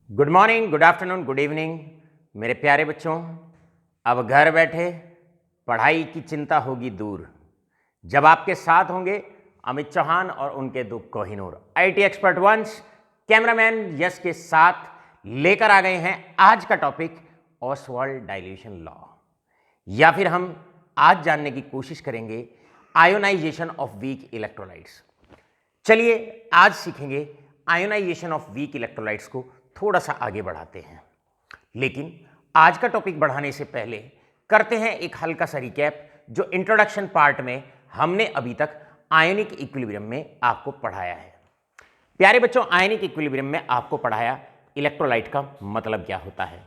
Good morning, good afternoon, good evening मेरे प्यारे बच्चों। अब घर बैठे पढ़ाई की चिंता होगी दूर जब आपके साथ होंगे अमित चौहान और उनके दो कोहिनूर आईटी एक्सपर्ट वंश कैमरामैन यश के साथ लेकर आ गए हैं आज का टॉपिक ऑसवाल्ड डाइल्यूशन लॉ, या फिर हम आज जानने की कोशिश करेंगे आयोनाइजेशन ऑफ वीक इलेक्ट्रोलाइट्स। चलिए आज सीखेंगे आयोनाइजेशन ऑफ वीक इलेक्ट्रोलाइट्स को थोड़ा सा आगे बढ़ाते हैं। लेकिन आज का टॉपिक बढ़ाने से पहले करते हैं एक हल्का सा रिकैप जो इंट्रोडक्शन पार्ट में हमने अभी तक आयनिक इक्विलिब्रियम में आपको पढ़ाया है। प्यारे बच्चों, आयनिक इक्विलिब्रियम में आपको पढ़ाया इलेक्ट्रोलाइट का मतलब क्या होता है।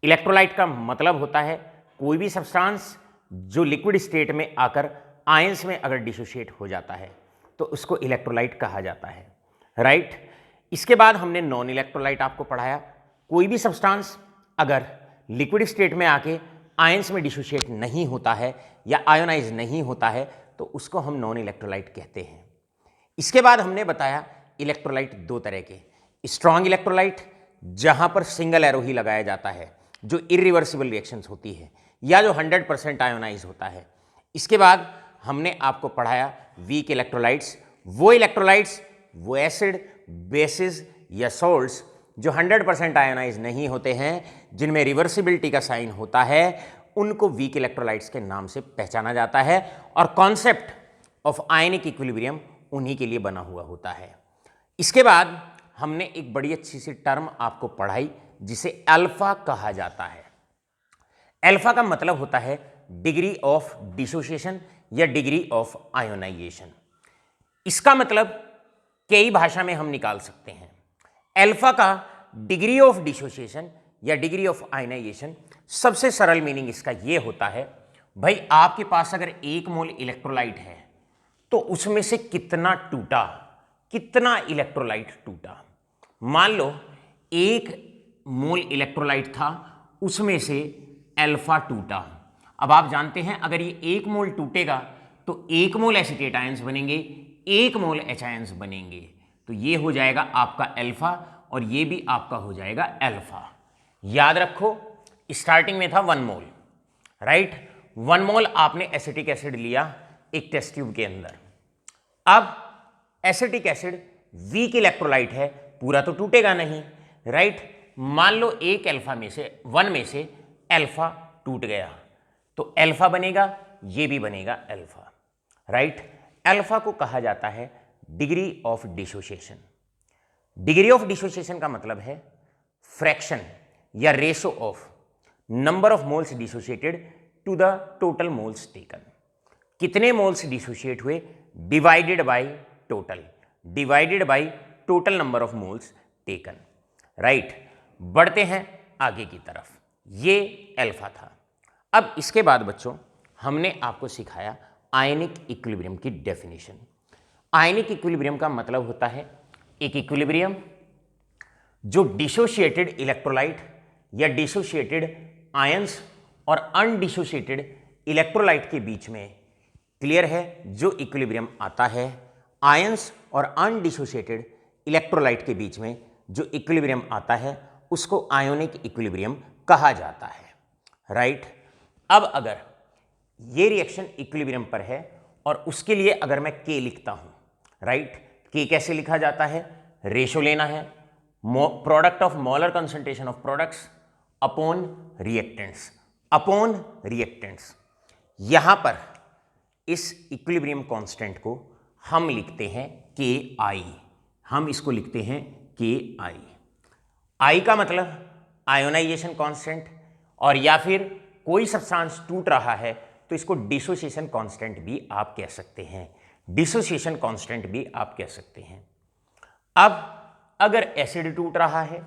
इलेक्ट्रोलाइट का मतलब होता है कोई भी सब्सटेंस जो लिक्विड स्टेट में आकर आयंस में अगर डिसोशिएट हो जाता है तो उसको इलेक्ट्रोलाइट कहा जाता है, राइट। इसके बाद हमने नॉन इलेक्ट्रोलाइट आपको पढ़ाया। कोई भी सब्सटेंस अगर लिक्विड स्टेट में आके आयंस में डिसोशिएट नहीं होता है या आयोनाइज नहीं होता है तो उसको हम नॉन इलेक्ट्रोलाइट कहते हैं। इसके बाद हमने बताया इलेक्ट्रोलाइट दो तरह के, स्ट्रॉन्ग इलेक्ट्रोलाइट जहां पर सिंगल एरो ही लगाया जाता है जो इरिवर्सिबल रिएक्शंस होती है या जो 100% आयोनाइज होता है। इसके बाद हमने आपको पढ़ाया वीक इलेक्ट्रोलाइट्स, वो इलेक्ट्रोलाइट्स वो एसिड बेसिस या सोल्ट्स जो 100% आयोनाइज नहीं होते हैं, जिनमें रिवर्सिबिलिटी का साइन होता है, उनको वीक इलेक्ट्रोलाइट्स के नाम से पहचाना जाता है और कॉन्सेप्ट ऑफ आयनिक इक्विलिब्रियम उन्हीं के लिए बना हुआ होता है। इसके बाद हमने एक बड़ी अच्छी सी टर्म आपको पढ़ाई जिसे अल्फा कहा जाता है। अल्फा का मतलब होता है डिग्री ऑफ डिसोसिएशन या डिग्री ऑफ आयोनाइजेशन। इसका मतलब कई भाषा में हम निकाल सकते हैं। अल्फा का डिग्री ऑफ डिसोसिएशन या डिग्री ऑफ आयोनाइजेशन, सबसे सरल मीनिंग इसका यह होता है, भाई आपके पास अगर 1 मोल इलेक्ट्रोलाइट है तो उसमें से कितना टूटा, कितना इलेक्ट्रोलाइट टूटा। मान लो 1 मोल इलेक्ट्रोलाइट था, उसमें से अल्फा टूटा। अब आप जानते हैं अगर ये 1 मोल टूटेगा तो 1 मोल एसीटेट आयंस बनेंगे, 1 मोल एच आयंस बनेंगे, तो ये हो जाएगा आपका अल्फा और ये भी आपका हो जाएगा अल्फा। याद रखो स्टार्टिंग में था 1 मोल, राइट। 1 मोल आपने एसिटिक एसिड लिया एक टेस्ट ट्यूब के अंदर। अब एसिटिक एसिड वीक इलेक्ट्रोलाइट है, पूरा तो टूटेगा नहीं, राइट। मान लो 1 अल्फा में से 1 में से अल्फा टूट गया तो अल्फा बनेगा, ये भी बनेगा अल्फा, राइट। अल्फा को कहा जाता है degree of dissociation. Degree of dissociation का मतलब है फ्रैक्शन या ratio of number of moles dissociated to the total moles taken. कितने मोल्स डिसोसिएट हुए divided by total, divided by total number of moles taken, right. बढ़ते हैं आगे की तरफ, ये अल्फा था। अब इसके बाद बच्चों हमने आपको सिखाया आयनिक इक्विलिब्रियम की डेफिनेशन। आयनिक इक्विलिब्रियम का मतलब होता है एक इक्विलिब्रियम जो डिसोशिएटेड इलेक्ट्रोलाइट या डिसोशिएटेड आयंस और अनडिसोशिएटेड इलेक्ट्रोलाइट के बीच में, क्लियर है, जो इक्विलिब्रियम आता है आयंस और अनडिसोशिएटेड इलेक्ट्रोलाइट के बीच में जो इक्विलिब्रियम आता है उसको आयोनिक इक्विलिब्रियम कहा जाता है, राइट। अब अगर ये रिएक्शन इक्विलिब्रियम पर है और उसके लिए अगर मैं K लिखता हूं, राइट, K कैसे लिखा जाता है, रेशो लेना है product of molar concentration of products upon reactants, upon reactants. यहां पर इस इक्विलिब्रियम कांस्टेंट को हम लिखते हैं KI, हम इसको लिखते हैं KI। I का मतलब आयोनाइजेशन कांस्टेंट, और या फिर कोई सब्सटेंस टूट रहा है तो इसको डिसोसिएशन कांस्टेंट भी आप कह सकते हैं, डिसोसिएशन कांस्टेंट भी आप कह सकते हैं। अब अगर एसिड टूट रहा है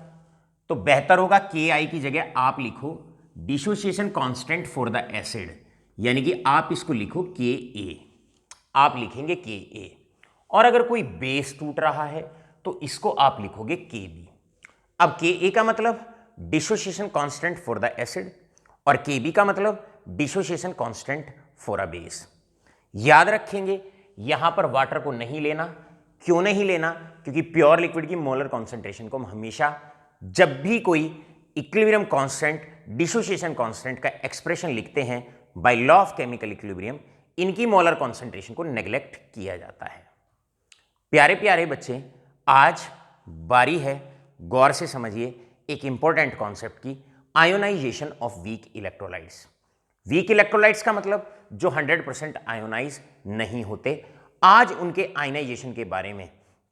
तो बेहतर होगा KI की जगह आप लिखो dissociation constant for the acid, यानी कि आप इसको लिखो KA, आप लिखेंगे KA। और अगर कोई बेस टूट रहा है तो इसको आप लिखोगे KB। अब KA का मतलब dissociation constant for the acid और KB का मतलब dissociation constant for a base. याद रखेंगे यहां पर वाटर को नहीं लेना। क्यों नहीं लेना? क्योंकि प्योर लिक्विड की मोलर कॉन्सेंट्रेशन को हम हमेशा जब भी कोई इक्विलिब्रियम कांस्टेंट डिसोसिएशन कांस्टेंट का एक्सप्रेशन लिखते हैं by law of chemical equilibrium, इनकी मोलर कॉन्सेंट्रेशन को नेग्लेक्ट किया जाता है। प्यारे प्यारे बच्चे, आज बारी है, गौर से समझिए एक इंपॉर्टेंट कॉन्सेप्ट की, ionization of weak electrolytes. Weak electrolytes का मतलब जो 100% आयोनाइज नहीं होते। आज उनके आयोनाइजेशन के बारे में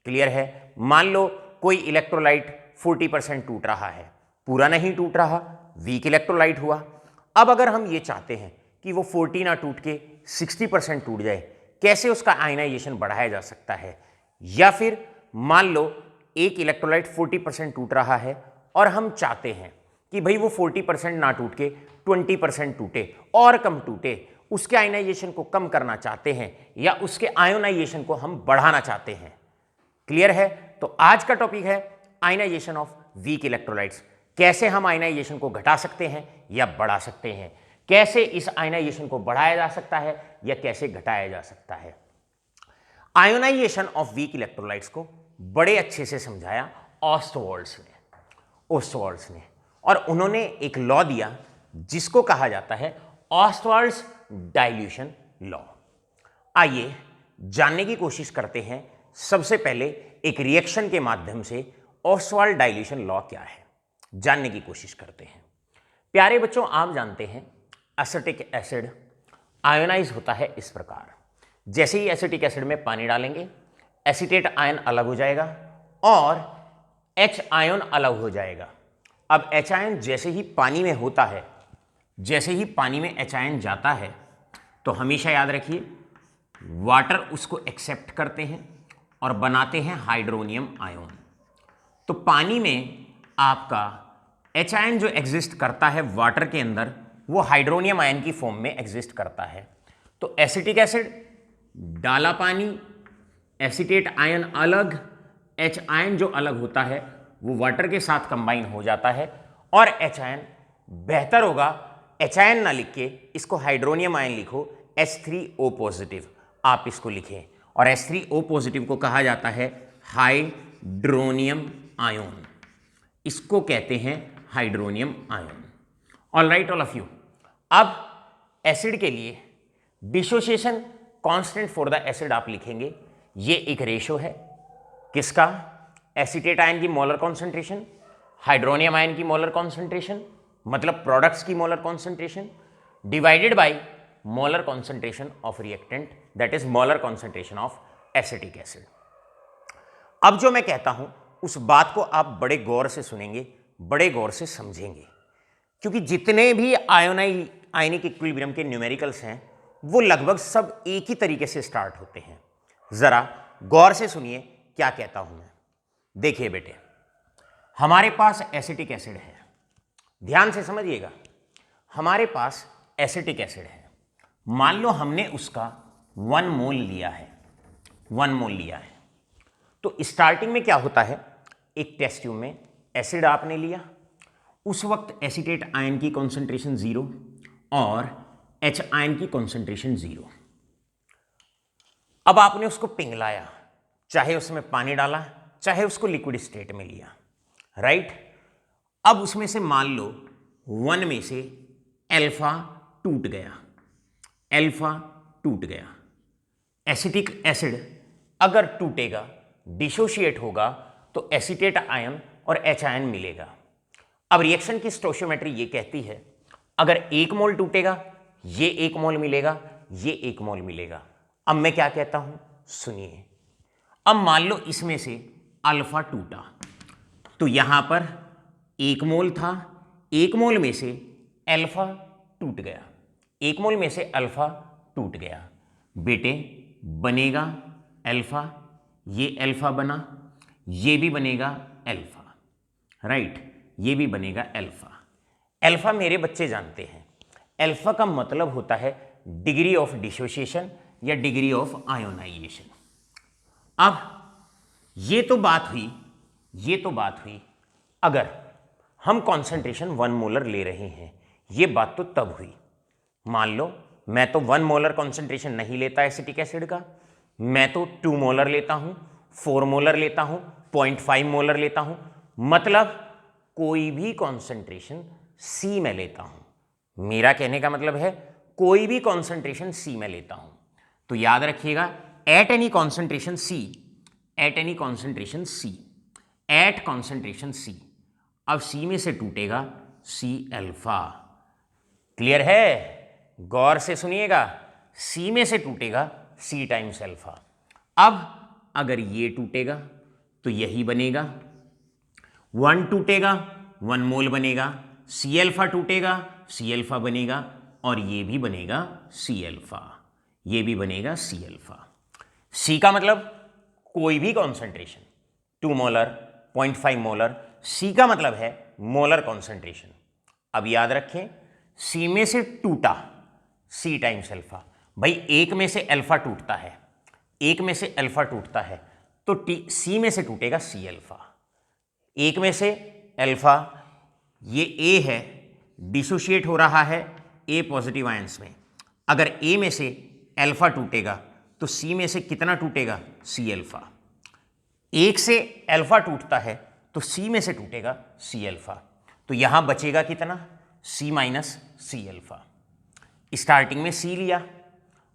क्लियर है। मान लो कोई इलेक्ट्रोलाइट 40% टूट रहा है, पूरा नहीं टूट रहा, वीक इलेक्ट्रोलाइट हुआ। अब अगर हम ये चाहते हैं कि वो 40 ना टूट के 60% टूट जाए, कैसे उसका आयोनाइजेशन बढ़ाया जा सकता है? या फिर मान लो एक इलेक्ट्रोलाइट 40% टूट रहा है और हम चाहते हैं कि भाई वो 40% ना टूट के 20% टूटे और कम टूटे, उसके आयोनाइजेशन को कम करना चाहते हैं या उसके आयोनाइजेशन को हम बढ़ाना चाहते हैं। क्लियर है? तो आज का टॉपिक है आयोनाइजेशन ऑफ वीक इलेक्ट्रोलाइट्स। कैसे हम आयोनाइजेशन को घटा सकते हैं या बढ़ा सकते हैं, कैसे इस आयोनाइजेशन को बढ़ाया जा सकता है या कैसे घटाया जा सकता है। आयोनाइजेशन ऑफ वीक इलेक्ट्रोलाइट्स को बड़े अच्छे से समझाया ऑस्टवाल्ड्स ने, और उन्होंने एक लॉ दिया जिसको कहा जाता है ऑस्टवाल्ड्स डाइल्यूशन लॉ। आइए जानने की कोशिश करते हैं सबसे पहले एक रिएक्शन के माध्यम से ऑस्टवाल्ड डाइल्यूशन लॉ क्या है, जानने की कोशिश करते हैं। प्यारे बच्चों, आप जानते हैं एसिटिक एसिड आयोनाइज होता है इस प्रकार। जैसे ही एसिटिक एसिड में पानी डालेंगे, एसीटेट आयन अलग हो जाएगा और H आयन अलग हो जाएगा। अब H आयन जैसे ही पानी में होता है, जैसे ही पानी में H आयन जाता है, तो हमेशा याद रखिए वाटर उसको एक्सेप्ट करते हैं और बनाते हैं हाइड्रोनियम आयन। तो पानी में आपका H आयन जो एग्जिस्ट करता है वाटर के अंदर, वो हाइड्रोनियम आयन की फॉर्म में एग्जिस्ट करता है। तो एसिटिक एसिड डाला पानी, एसीटेट आयन अलग, H आयन जो अलग होता है वो वाटर के साथ कंबाइन हो जाता है और H आयन, बेहतर होगा H आयन ना लिख के इसको हाइड्रोनियम आयन लिखो, H3O पॉजिटिव आप इसको लिखें, और H3O पॉजिटिव को कहा जाता है हाइड्रोनियम आयन, इसको कहते हैं hydronium ion. All right all of you. अब एसिड के लिए dissociation constant for the acid आप लिखेंगे, ये एक रेशो है किसका? एसीटेट आयन की मोलर कॉन्सेंट्रेशन, हाइड्रोनियम आयन की मोलर कॉन्सेंट्रेशन, मतलब प्रोडक्ट्स की molar concentration, divided by molar concentration of reactant, that is molar concentration of acetic acid. अब जो मैं कहता हूं उस बात को आप बड़े गौर से सुनेंगे, बड़े गौर से समझेंगे, क्योंकि जितने भी आयनिक इक्विलिब्रियम के न्यूमेरिकल्स हैं वो लगभग सब एक ही तरीके से स्टार्ट होते हैं। जरा गौर से सुनिए क्या कहता हूं मैं। देखिए बेटे, हमारे पास एसिटिक एसिड है, ध्यान से समझिएगा, हमारे पास एसिटिक एसिड है। मान लो हमने उसका 1 मोल लिया है, 1 मोल लिया है। तो स्टार्टिंग में क्या होता है, एक टेस्ट ट्यूब में एसिड आपने लिया, उस वक्त एसीटेट आयन की कॉन्सेंट्रेशन 0 और H आयन की कॉन्सेंट्रेशन 0। अब आपने उसको पिघलाया, चाहे उसमें पानी डाला चाहे उसको लिक्विड स्टेट में लिया, राइट। अब उसमें से मान लो 1 में से अल्फा टूट गया, अल्फा टूट गया। एसिटिक एसिड अगर टूटेगा, डिसोशिएट होगा, तो एसीटेट आयन और H आयन मिलेगा। अब रिएक्शन की स्टोइचियोमेट्री ये कहती है अगर 1 मोल टूटेगा, ये 1 मोल मिलेगा, ये 1 मोल मिलेगा। अब मैं क्या कहता हूं, सुनिए। अब मान लो इसमें से अल्फा टूटा, तो यहां पर 1 मोल था, 1 मोल में से अल्फा टूट गया, 1 मोल में से अल्फा टूट गया। बेटे बनेगा अल्फा, ये अल्फा बना, ये भी बनेगा अल्फा, राइट, ये भी बनेगा अल्फा। अल्फा मेरे बच्चे जानते हैं, अल्फा का मतलब होता है डिग्री ऑफ डिसोसिएशन या डिग्री ऑफ आयोनाइजेशन। अब ये तो बात हुई अगर हम कॉन्सेंट्रेशन 1 मोलर ले रहे हैं, ये बात तो तब हुई। मान लो मैं तो 1 मोलर कॉन्सेंट्रेशन नहीं लेता एसिटिक एसिड का, मैं तो 2 मोलर लेता हूं, 4 मोलर लेता हूं, 0.5 मोलर लेता हूं। मतलब कोई भी कॉन्सेंट्रेशन C में लेता हूं, मेरा कहने का मतलब है कोई भी कॉन्सेंट्रेशन C में लेता हूं, तो याद रखिएगा at any concentration C, at any concentration C, at concentration C, अब C में से टूटेगा C अल्फा। क्लियर है? गौर से सुनिएगा, C में से टूटेगा C टाइम्स अल्फा। अब अगर ये टूटेगा तो यही बनेगा, 1 टूटेगा 1 मोल बनेगा, C अल्फा टूटेगा C अल्फा बनेगा, और ये भी बनेगा C अल्फा, ये भी बनेगा C अल्फा। C का मतलब कोई भी कॉन्सेंट्रेशन, 2 मोलर 0.5 मोलर, C का मतलब है मोलर कॉन्सेंट्रेशन। अब याद रखें C में से टूटा C टाइम्स अल्फा, भाई एक में से अल्फा टूटता है, एक में से अल्फा टूटता है तो C में से टूटेगा C अल्फा, एक में से अल्फा, ये A है डिसोशिएट हो रहा है A पॉजिटिव आयंस में, अगर A में से अल्फा टूटेगा तो C में से कितना टूटेगा C अल्फा, एक से अल्फा टूटता है तो C में से टूटेगा C अल्फा, तो यहां बचेगा कितना C minus C alpha. Starting में C लिया,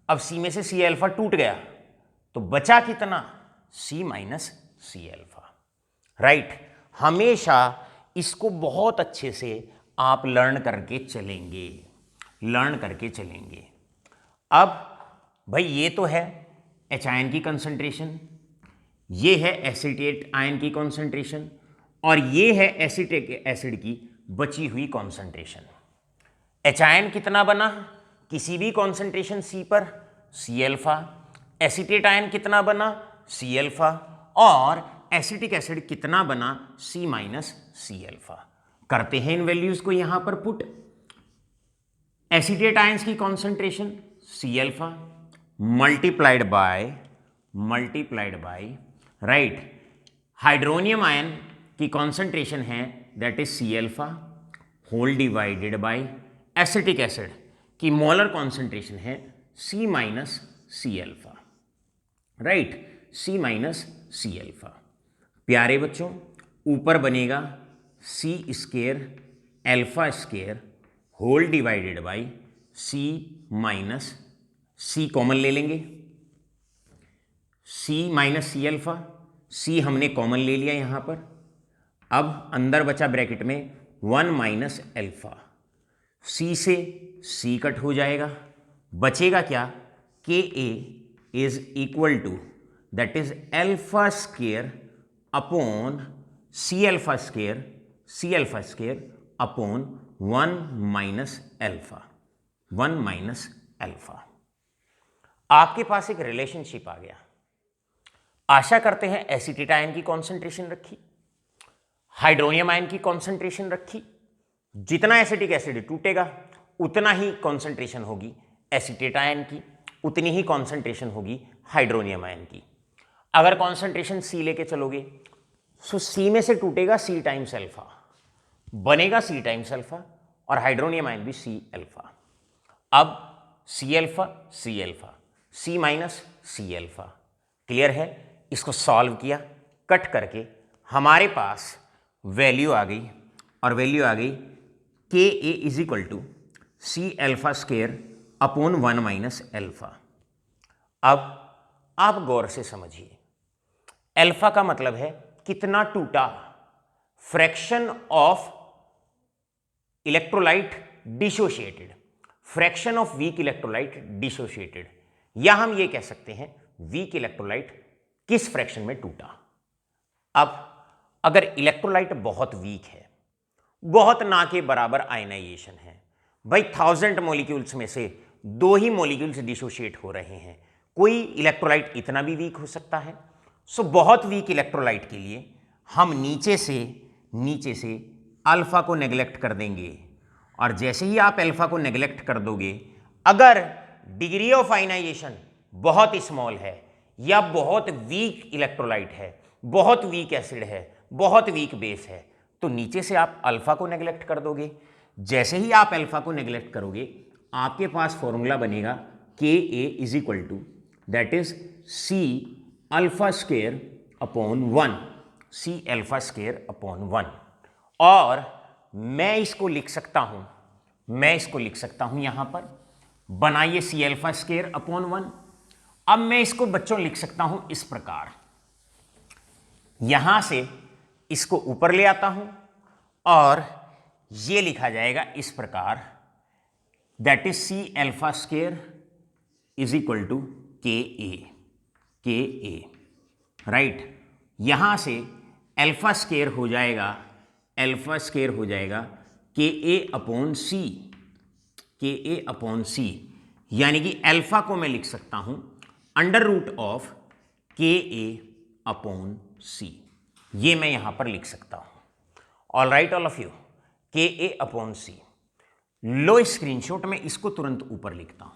अब C में से C अल्फा टूट गया तो बचा कितना C minus C alpha. Right, हमेशा इसको बहुत अच्छे से आप लर्न करके चलेंगे, लर्न करके चलेंगे। अब भाई ये तो है H आयन की कंसंट्रेशन, ये है एसिटेट आयन की कंसंट्रेशन, और ये है एसिटिक एसिड की बची हुई कंसंट्रेशन। H आयन कितना बना किसी भी कंसंट्रेशन C पर C अल्फा, एसिटेट आयन कितना बना C अल्फा, और एसिटिक एसिड कितना बना C माइनस C अल्फा। करते हैं इन वैल्यूज को यहां पर पुट। एसिटेट आयंस की concentration C alpha multiplied by right, hydronium ion की कॉन्सेंट्रेशन है that is C alpha whole divided by acetic acid की मोलर कॉन्सेंट्रेशन है C minus C alpha, right, C minus C alpha. प्यारे बच्चों, ऊपर बनेगा C square alpha square whole divided by C minus C, common ले लेंगे, C minus C alpha, C हमने common ले लिया यहां पर। अब अंदर बचा ब्रैकेट में 1 माइनस अल्फा, C से C कट हो जाएगा, बचेगा क्या Ka is equal to that is alpha square upon C alpha square upon 1 minus alpha, 1 minus alpha. आपके पास एक रिलेशनशिप आ गया। आशा करते हैं एसिटेट आयन की कॉन्सेंट्रेशन रखी, हाइड्रोनियम आयन की कॉन्सेंट्रेशन रखी, जितना एसिटिक एसिड टूटेगा उतना ही कॉन्सेंट्रेशन होगी एसिटेट आयन की, उतनी ही कॉन्सेंट्रेशन होगी हाइड्रोनियम आयन की। अगर कॉन्सेंट्रेशन C लेके चलोगे तो C में से टूटेगा C टाइम्स अल्फा, बनेगा C टाइम्स अल्फा, और हाइड्रोनियम आयन भी C अल्फा। अब C alpha C minus C alpha. Clear है? इसको सॉल्व किया, कट करके हमारे पास वैल्यू आ गई, और वैल्यू आ गई Ka is equal to C alpha square upon 1 minus alpha. अब आप गौर से समझिए, अल्फा का मतलब है कितना टूटा, fraction of electrolyte dissociated, fraction of weak electrolyte dissociated, या हम ये कह सकते हैं वीक इलेक्ट्रोलाइट किस फ्रैक्शन में टूटा। अब अगर इलेक्ट्रोलाइट बहुत वीक है, बहुत ना के बराबर आयनाइजेशन है, भाई 1000 मॉलिक्यूल्स में से 2 ही मॉलिक्यूल्स डिसोशिएट हो रहे हैं, कोई इलेक्ट्रोलाइट इतना भी वीक हो सकता है। सो बहुत वीक इलेक्ट्रोलाइट के लिए हम नीचे से अल्फा को नेग्लेक्ट कर देंगे, और जैसे ही आप अल्फा को नेग्लेक्ट कर दोगे, अगर डिग्री ऑफ आयनाइजेशन बहुत स्मॉल है या बहुत वीक इलेक्ट्रोलाइट है, बहुत वीक एसिड है, बहुत वीक बेस है, तो नीचे से आप अल्फा को नेग्लेक्ट कर दोगे। जैसे ही आप अल्फा को नेग्लेक्ट करोगे, आपके पास फॉर्मूला बनेगा Ka is equal to that is C alpha square upon 1, C alpha square upon 1, और मैं इसको लिख सकता हूं यहां पर, बनाइए सी अल्फा स्क्वायर अपॉन 1। अब मैं इसको बच्चों लिख सकता हूं इस प्रकार, यहां से इसको ऊपर ले आता हूं और ये लिखा जाएगा इस प्रकार, that is C alpha square is equal to K A, right. यहां से अल्फा स्क्वायर हो जाएगा के ए अपॉन सी, यानी कि अल्फा को मैं लिख सकता हूं under root of K A upon सी, ये मैं यहां पर लिख सकता हूं। All right all of you, के A upon C. Low screenshot में इसको तुरंत ऊपर लिखता हूं,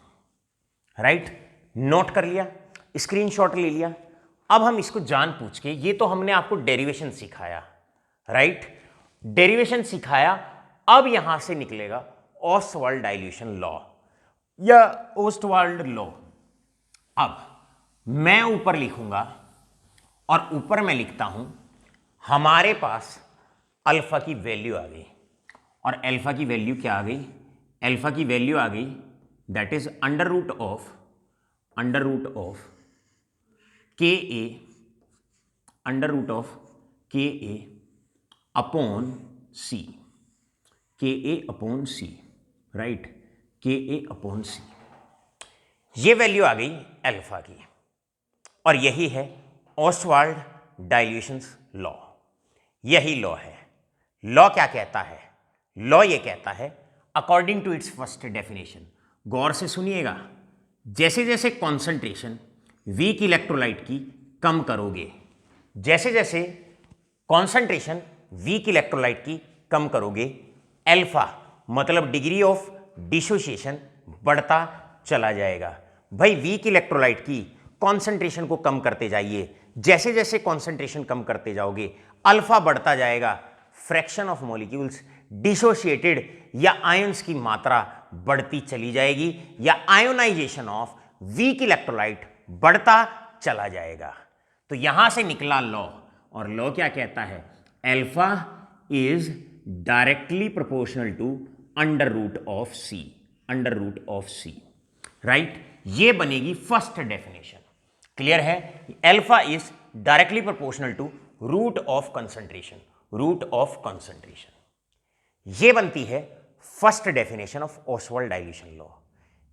राइट। नोट कर लिया, स्क्रीनशॉट ले लिया। अब हम इसको जान पूछ के, ये तो हमने आपको डेरिवेशन सिखाया, राइट, डेरिवेशन सिखाया। अब यहां से निकलेगा ऑस्टवाल्ड डाइल्यूशन लॉ या ऑस्टवाल्ड लॉ। अब मैं ऊपर लिखूंगा और ऊपर मैं लिखता हूं, हमारे पास अल्फा की वैल्यू आ गई, और अल्फा की वैल्यू क्या आ गई? अल्फा की वैल्यू आ गई that is under root of K A upon C, right, K A upon सी। ये वैल्यू आ गई अल्फा की, और यही है ऑस्टवाल्ड डाइल्यूशंस लॉ। यही लॉ है। लॉ क्या कहता है? लॉ ये कहता है, according to its first definition, गौर से सुनिएगा, जैसे जैसे कॉन्सेंट्रेशन वीक इलेक्ट्रोलाइट की कम करोगे, जैसे जैसे कॉन्सेंट्रेशन वीक इलेक्ट्रोलाइट की कम करोगे, अल्फा मतलब डिग्री ऑफ डिसोसिएशन बढ़ता चला जाएगा। भाई वीक इलेक्ट्रोलाइट की कॉन्सेंट्रेशन को कम करते जाइए, जैसे जैसे कॉन्सेंट्रेशन कम करते जाओगे अल्फा बढ़ता जाएगा, फ्रैक्शन ऑफ मॉलिक्यूल्स डिसोशिएटेड या आयंस की मात्रा बढ़ती चली जाएगी, या आयोनाइजेशन ऑफ वीक इलेक्ट्रोलाइट बढ़ता चला जाएगा। तो यहां से निकला लॉ, और लॉ क्या कहता है? Alpha is directly proportional to under root of C, right. ये बनेगी फर्स्ट डेफिनेशन। क्लियर है? Alpha is directly proportional to root of concentration. ये बनती है first definition of Ostwald dilution law.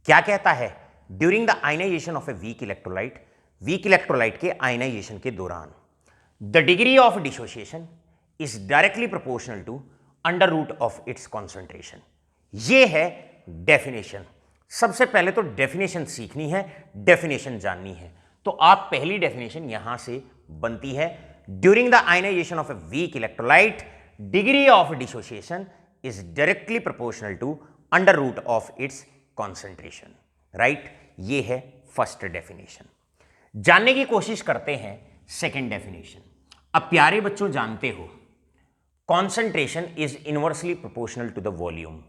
क्या कहता है? During the ionization of a weak electrolyte के आयनाइजेशन के दौरान the degree of dissociation is directly proportional to under root of its concentration. ये है डेफिनेशन। सबसे पहले तो डेफिनेशन सीखनी है, डेफिनेशन जाननी है। तो आप पहली डेफिनेशन यहां से बनती है, during the ionization of a weak electrolyte degree of dissociation is directly proportional to under root of its concentration, right. ये है फर्स्ट डेफिनेशन। जानने की कोशिश करते हैं सेकेंड डेफिनेशन। अब प्यारे बच्चों, जानते हो concentration is inversely proportional to the volume.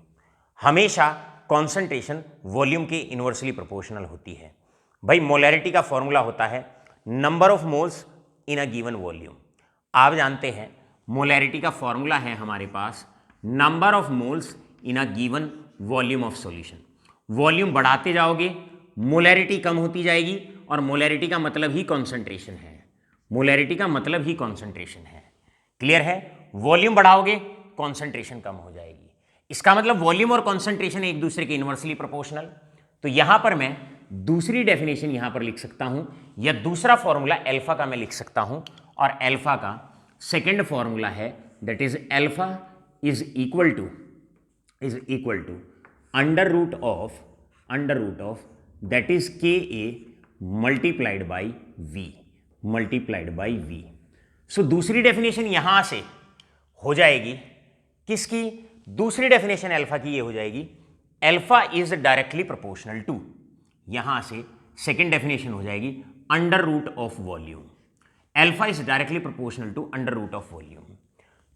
हमेशा कॉन्सेंट्रेशन वॉल्यूम के इनवर्सली प्रोपोर्शनल होती है। भाई मोलैरिटी का फॉर्मूला होता है number of moles in a given volume. आप जानते हैं मोलैरिटी का फॉर्मूला है हमारे पास number of moles in a given volume of solution. Volume बढ़ाते जाओगे, मोलैरिटी कम होती जाएगी, और मोलैरिटी का मतलब ही कॉन्सेंट्रेशन है। क्लियर है? वॉल्यूम बढ़ाओगे, कॉन्सेंट्रेशन कम हो जाएगी। इसका मतलब वॉल्यूम और कॉन्सेंट्रेशन एक दूसरे के इनवर्सली प्रोपोर्शनल। तो यहां पर मैं दूसरी डेफिनेशन यहां पर लिख सकता हूं, या दूसरा फॉर्मूला अल्फा का मैं लिख सकता हूं, और अल्फा का सेकेंड फॉर्मूला है that is alpha is equal to under root of that is K A multiplied by V. So दूसरी डेफिनेशन यहां से हो जाएगी किसकी? दूसरी डेफिनेशन अल्फा की ये हो जाएगी, alpha is directly proportional to, यहां से सेकेंड डेफिनेशन हो जाएगी under root of volume. Alpha is directly proportional to under root of volume.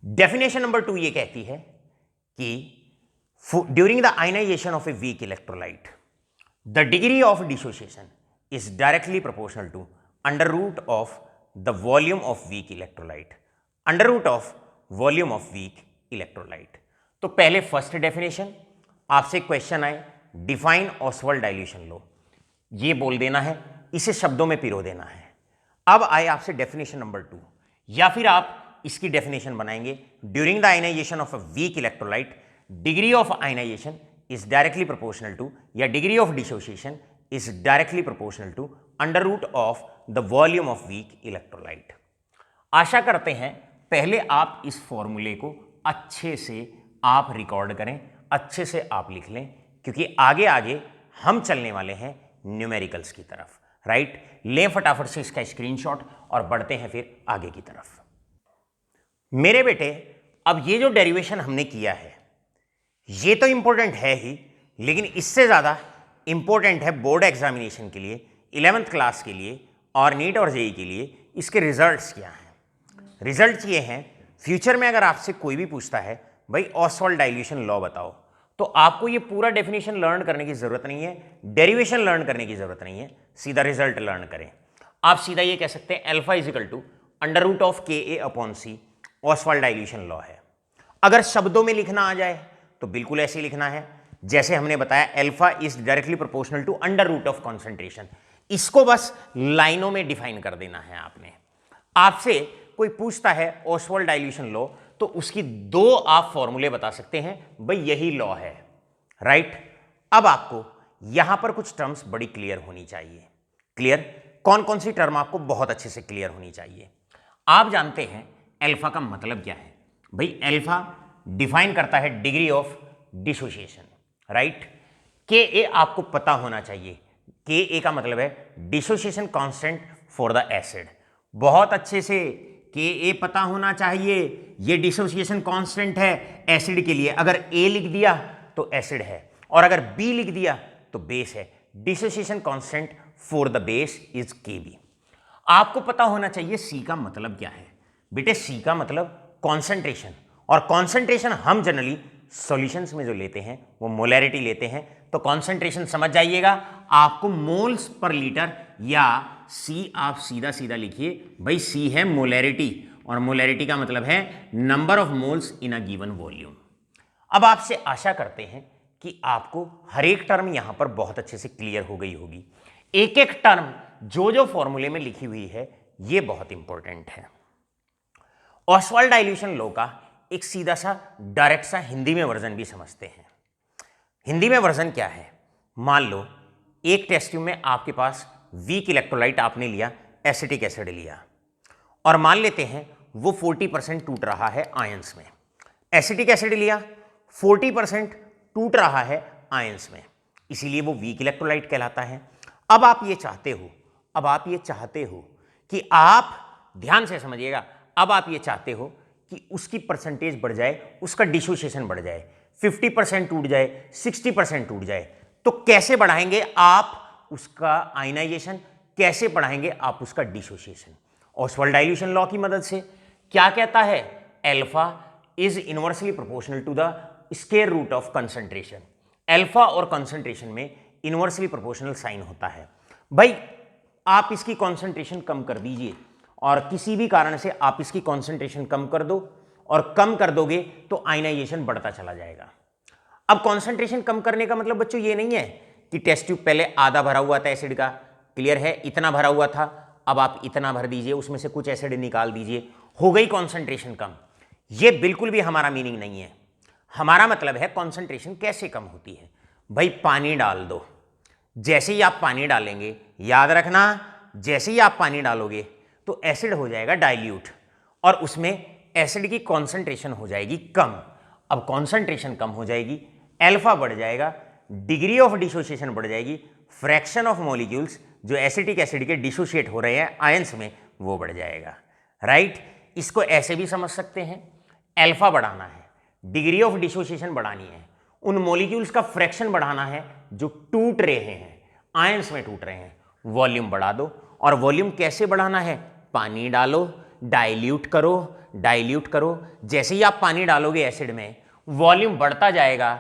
Definition number 2 ये कहती है कि during the ionization of a weak electrolyte the degree of dissociation is directly proportional to under root of the volume of weak electrolyte. Under root of volume of weak electrolyte. तो पहले first definition, आपसे question आए define Oswald dilution law, ये बोल देना है, इसे शब्दों में पिरो देना है। अब आए आपसे डेफिनेशन नंबर 2, या फिर आप इसकी डेफिनेशन बनाएंगे during the ionization of a weak electrolyte degree of ionization is directly proportional to, या degree of dissociation is directly proportional to under root of the volume of weak electrolyte. आशा करते हैं पहले आप इस फॉर्मूले को अच्छे से आप रिकॉर्ड करें, अच्छे से आप लिख लें, क्योंकि आगे आगे हम चलने वाले हैं न्यूमेरिकल्स की तरफ। राइट, लें फटाफट से इसका स्क्रीनशॉट और बढ़ते हैं फिर आगे की तरफ। मेरे बेटे, अब ये जो डेरिवेशन हमने किया है ये तो इंपॉर्टेंट है ही, लेकिन इससे ज़्यादा इंपॉर्टेंट है बोर्ड एग्जामिनेशन के लिए, 11th क्लास के लिए और नीट और जेई के लिए इसके रिजल्ट्स क्या हैं। रिजल्ट्स ये हैं, फ्यूचर में अगर आपसे कोई भी पूछता है भाई ऑसवाल्ड डाइल्यूशन लॉ बताओ, तो आपको ये पूरा डेफिनेशन लर्न करने की जरूरत नहीं है, डेरिवेशन लर्न करने की जरूरत नहीं है, सीधा रिजल्ट लर्न करें। आप सीधा ये कह सकते हैं alpha is equal to under root of K A upon C Ostwald dilution law है। अगर शब्दों में लिखना आ जाए तो बिल्कुल ऐसे लिखना है जैसे हमने बताया, alpha is directly proportional to under root of concentration. इसको बस लाइनों में डिफाइन कर देना है आपने। आपसे कोई पूछता है ऑसवाल्ड डाइल्यूशन लॉ, तो उसकी 2 आप फॉर्मूले बता सकते हैं, भाई यही लॉ है। राइट, अब आपको यहां पर कुछ टर्म्स बड़ी क्लियर होनी चाहिए। क्लियर, कौन कौन सी टर्म आपको बहुत अच्छे से क्लियर होनी चाहिए। आप जानते हैं अल्फा का मतलब क्या है। भाई अल्फा डिफाइन करता है degree of dissociation. Right, K ए आपको पता होना चाहिए, के ए का मतलब है dissociation constant for the acid. बहुत अच्छे से के ए पता होना चाहिए, ये डिसोसिएशन कांस्टेंट है एसिड के लिए। अगर ए लिख दिया तो एसिड है, और अगर बी लिख दिया तो बेस है। Dissociation constant for the base is के बी। आपको पता होना चाहिए सी का मतलब क्या है। बेटे सी का मतलब कॉन्सेंट्रेशन, और कॉन्सेंट्रेशन हम जनरली सॉल्यूशंस में जो लेते हैं वो मोलैरिटी लेते हैं। तो कॉन्सेंट्रेशन समझ जाइएगा, आपको मोल्स पर लीटर, या सी आप सीधा सीधा लिखिए, भाई सी है मोलैरिटी, और मोलैरिटी का मतलब है number of moles in a given volume. अब आपसे आशा करते हैं कि आपको हर एक टर्म यहां पर बहुत अच्छे से क्लियर हो गई होगी। एक एक टर्म जो जो फॉर्मूले में लिखी हुई है ये बहुत इंपॉर्टेंट है। ऑसवाल्ड डाइल्यूशन लॉ का एक सीधा सा डायरेक्ट सा हिंदी में वर्जन भी समझते हैं। हिंदी में वर्जन क्या है, मान लो एक टेस्ट ट्यूब में आपके पास वीक इलेक्ट्रोलाइट आपने लिया, एसिटिक एसिड लिया, और मान लेते हैं वो 40% टूट रहा है आयंस में। एसिटिक एसिड लिया, 40% टूट रहा है आयंस में, इसीलिए वो वीक इलेक्ट्रोलाइट कहलाता है। अब आप ये चाहते हो कि आप ध्यान से समझिएगा, अब आप ये चाहते हो कि उसकी परसेंटेज बढ़ जाए, उसका डिसोसिएशन बढ़ जाए, 50% टूट जाए, 60% टूट जाए। तो कैसे बढ़ाएंगे आप उसका आयनाइजेशन, कैसे बढ़ाएंगे आप उसका डिसोसिएशन? ऑसवाल्ड डाइल्यूशन लॉ की मदद से। क्या कहता है, alpha is inversely proportional to the square root of concentration. Alpha और कंसंट्रेशन में इनवर्सली प्रोपोर्शनल साइन होता है। भाई आप इसकी कॉन्सेंट्रेशन कम कर दीजिए, और किसी भी कारण से आप इसकी कॉन्सेंट्रेशन कम कर दो, और कम कर दोगे तो आयनाइजेशन बढ़ता चला जाएगा। अब कॉन्सेंट्रेशन कम करने का मतलब बच्चों ये नहीं है कि टेस्ट ट्यूब पहले आधा भरा हुआ था एसिड का, क्लियर है, इतना भरा हुआ था, अब आप इतना भर दीजिए, उसमें से कुछ एसिड निकाल दीजिए, हो गई कॉन्सेंट्रेशन कम। ये बिल्कुल भी हमारा मीनिंग नहीं है। हमारा मतलब है कॉन्सेंट्रेशन कैसे कम होती है। भाई पानी डाल दो, जैसे ही आप पानी डालेंगे, याद रखना, जैसे ही आप पानी डालोगे तो एसिड हो जाएगा डाइल्यूट, और उसमें एसिड की कॉन्सेंट्रेशन हो जाएगी कम। अब कॉन्सेंट्रेशन कम हो जाएगी, अल्फा बढ़ जाएगा, डिग्री ऑफ डिसोसिएशन बढ़ जाएगी, फ्रैक्शन ऑफ मॉलिक्यूल्स जो एसिटिक एसिड के डिसोशिएट हो रहे हैं आयंस में वो बढ़ जाएगा। राइट, इसको ऐसे भी समझ सकते हैं, अल्फा बढ़ाना है, डिग्री ऑफ डिसोसिएशन बढ़ानी है, उन मॉलिक्यूल्स का फ्रैक्शन बढ़ाना है जो टूट रहे हैं, आयंस में टूट रहे हैं, वॉल्यूम बढ़ा दो। और वॉल्यूम कैसे बढ़ाना है, पानी डालो, डाइल्यूट करो। जैसे ही आप पानी डालोगे एसिड में, वॉल्यूम बढ़ता जाएगा,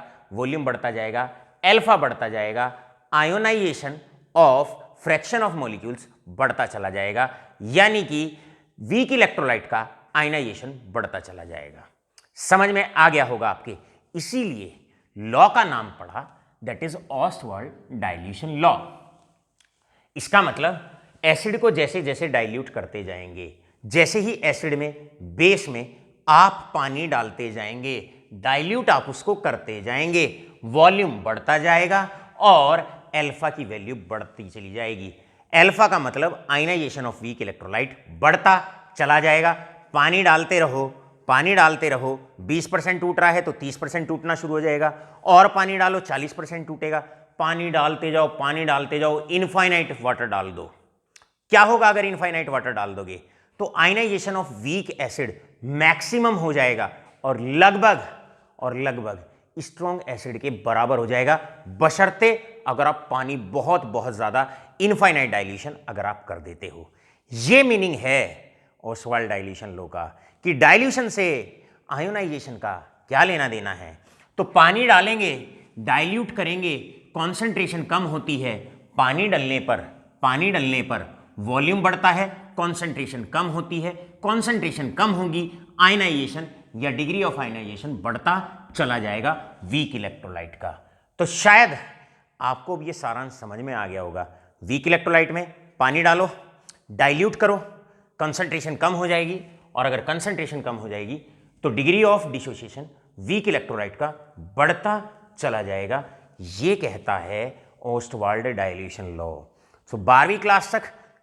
अल्फा बढ़ता जाएगा, ionization of fraction of molecules बढ़ता चला जाएगा, यानी कि वीक इलेक्ट्रोलाइट का आयनाइजेशन बढ़ता चला जाएगा। समझ में आ गया होगा आपके, इसीलिए लॉ का नाम पड़ा, दैट इज ऑस्टवाल्ड डाइल्यूशन लॉ। इसका मतलब एसिड को जैसे जैसे डाइल्यूट करते जाएंगे, जैसे ही एसिड में बेस में आप पानी डालते जाएंगे, डाइल्यूट आप उसको करते जाएंगे, वॉल्यूम बढ़ता जाएगा और अल्फा की वैल्यू बढ़ती चली जाएगी। अल्फा का मतलब आयनाइजेशन ऑफ वीक इलेक्ट्रोलाइट बढ़ता चला जाएगा। पानी डालते रहो, पानी डालते रहो, 20% टूट रहा है तो 30% टूटना शुरू हो जाएगा, और पानी डालो 40% टूटेगा। पानी डालते जाओ, पानी डालते जाओ, इनफाइनाइट वाटर डाल दो। क्या होगा अगर इनफाइनाइट वाटर डाल दोगे? तो ionization of weak acid maximum हो जाएगा और लगभग स्ट्रॉन्ग एसिड के बराबर हो जाएगा, बशर्ते अगर आप पानी बहुत बहुत ज्यादा इनफाइनाइट डाइल्यूशन अगर आप कर देते हो। यह मीनिंग है ओस्वाल्ड डाइल्यूशन लॉ का कि डाइल्यूशन से आयोनाइजेशन का क्या लेना देना है। तो पानी डालेंगे, डाइल्यूट करेंगे, कॉन्सेंट्रेशन कम होती है, पानी डलने पर वॉल्यूम बढ़ता है, कॉन्सेंट्रेशन कम होती है, कॉन्सेंट्रेशन कम होगी, आयनाइजेशन या डिग्री ऑफ आयनाइजेशन बढ़ता चला जाएगा वीक इलेक्ट्रोलाइट का। तो शायद आपको भी ये सारांश समझ में आ गया होगा। वीक इलेक्ट्रोलाइट में पानी डालो, डाइल्यूट करो, कंसंट्रेशन कम हो जाएगी, और अगर कंसंट्रेशन कम हो जाएगी तो degree of dissociation weak electrolyte का बढ़ता चला जाएगा। ये कहता है ओस्टवाल्ड डाइल्यूशन लॉ। सो 12वीं क्लास तक,